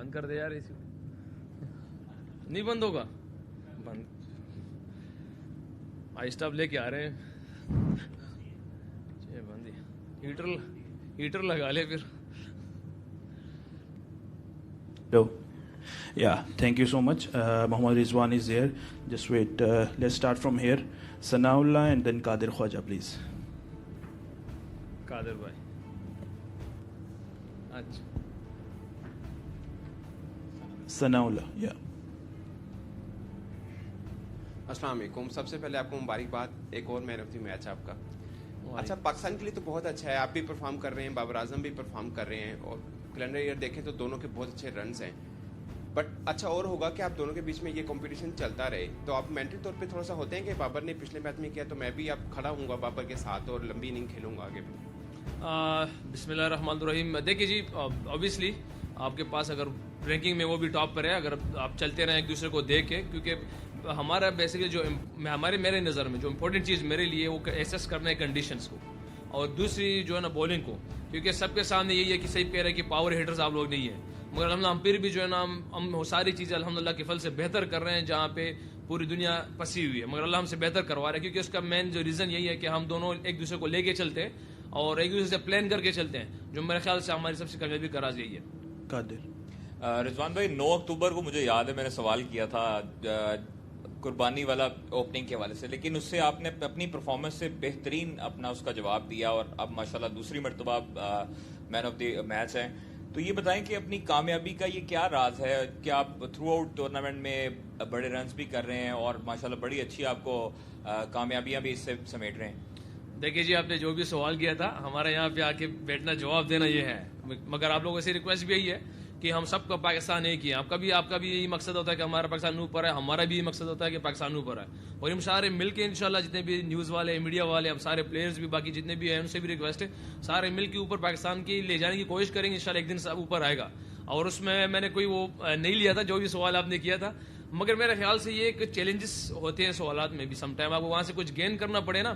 بند کر دے یار اسی نہیں بند ہوگا بند آہستہ اب لے کے آ رہے ہیں بند ہیٹر لگا لے پھر. Hello. Yeah, thank you so much. Muhammad Rizwan is there. Just wait. Let's start from here. Sanaullah and then Qadir Khwaja, please. قادر بھائی اچھا Sanaullah, yeah. السلام علیکم. سب سے پہلے آپ کو مبارکباد ایک اور مین آف دی میچ آپ کا. اچھا پاکستان کے لیے تو بہت اچھا ہے, آپ بھی پرفارم کر رہے ہیں, بابر اعظم بھی پرفارم کر رہے ہیں, اور کیلنڈر ایئر دیکھیں تو دونوں کے بہت اچھے رنز ہیں. بٹ اچھا اور ہوگا کہ آپ دونوں کے بیچ میں یہ کمپٹیشن چلتا رہے, تو آپ مینٹل طور پہ تھوڑا سا ہوتے ہیں کہ بابر نے پچھلے میچ میں کیا تو میں بھی اب کھڑا ہوں گا بابر کے ساتھ اور لمبی اننگ کھیلوں گا آگے بھی. بسم اللہ الرحمن الرحیم. دیکھیے جی اوبیسلی آپ کے پاس اگر رینکنگ میں وہ بھی ٹاپ پر ہے, اگر آپ چلتے رہیں ایک دوسرے کو دیکھ کے, کیونکہ ہمارا بیسکلی جو میرے نظر میں جو امپورٹنٹ چیز میرے لیے وہ ایسیس کرنا ہے کنڈیشنز کو, اور دوسری جو ہے نا بولنگ کو, کیونکہ سب کے سامنے یہی ہے کہ صحیح کہہ رہے ہیں کہ پاور ہیٹرز آپ لوگ نہیں ہیں, مگر الحمد ہم پھر بھی جو ہے نا ہم ساری چیزیں الحمدللہ کے فضل سے بہتر کر رہے ہیں جہاں پہ پوری دنیا پھنسی ہوئی ہے, مگر اللہ ہم سے بہتر کروا رہا ہے, کیونکہ اس کا مین جو ریزن یہی ہے کہ ہم دونوں ایک دوسرے کو لے کے چلتے ہیں اور ایک دوسرے سے پلان کر کے چلتے ہیں, جو میرے خیال سے ہماری سب سے کامیابی کا راز یہی ہے. Qadir. رضوان بھائی 9 اکتوبر کو مجھے یاد ہے میں نے سوال کیا تھا قربانی والا اوپننگ کے حوالے سے, لیکن اس سے آپ نے اپنی پرفارمنس سے بہترین اپنا اس کا جواب دیا اور اب ماشاءاللہ دوسری مرتبہ مین آف دی میچ ہیں. تو یہ بتائیں کہ اپنی کامیابی کا یہ کیا راز ہے کہ آپ تھرو آؤٹ ٹورنامنٹ میں بڑے رنز بھی کر رہے ہیں اور ماشاءاللہ بڑی اچھی آپ کو کامیابیاں بھی اس سے سمیٹ رہے ہیں. دیکھیے جی آپ نے جو بھی سوال کیا تھا ہمارے یہاں پہ آ کے بیٹھنا جواب دینا یہ ہے, مگر آپ لوگوں سے ریکویسٹ بھی یہی ہے کہ ہم سب کا پاکستان ایک ہی ہے. آپ کا بھی یہی مقصد ہوتا ہے کہ ہمارا پاکستان اوپر ہے, ہمارا بھی یہی مقصد ہوتا ہے کہ پاکستان اوپر ہے, اور ہم سارے مل کے انشاءاللہ جتنے بھی نیوز والے میڈیا والے ہم سارے پلیئرز بھی باقی جتنے بھی ہیں ان سے بھی ریکویسٹ ہے سارے مل کے اوپر پاکستان کی لے جانے کی کوشش کریں گے, انشاءاللہ ایک دن سب اوپر آئے گا. اور اس میں نے کوئی وہ نہیں لیا تھا جو بھی سوال آپ نے کیا تھا, مگر میرے خیال سے یہ ایک چیلنجز ہوتے ہیں سوالات میں بھی, سم ٹائم آپ کو وہاں سے کچھ گین کرنا پڑے نا,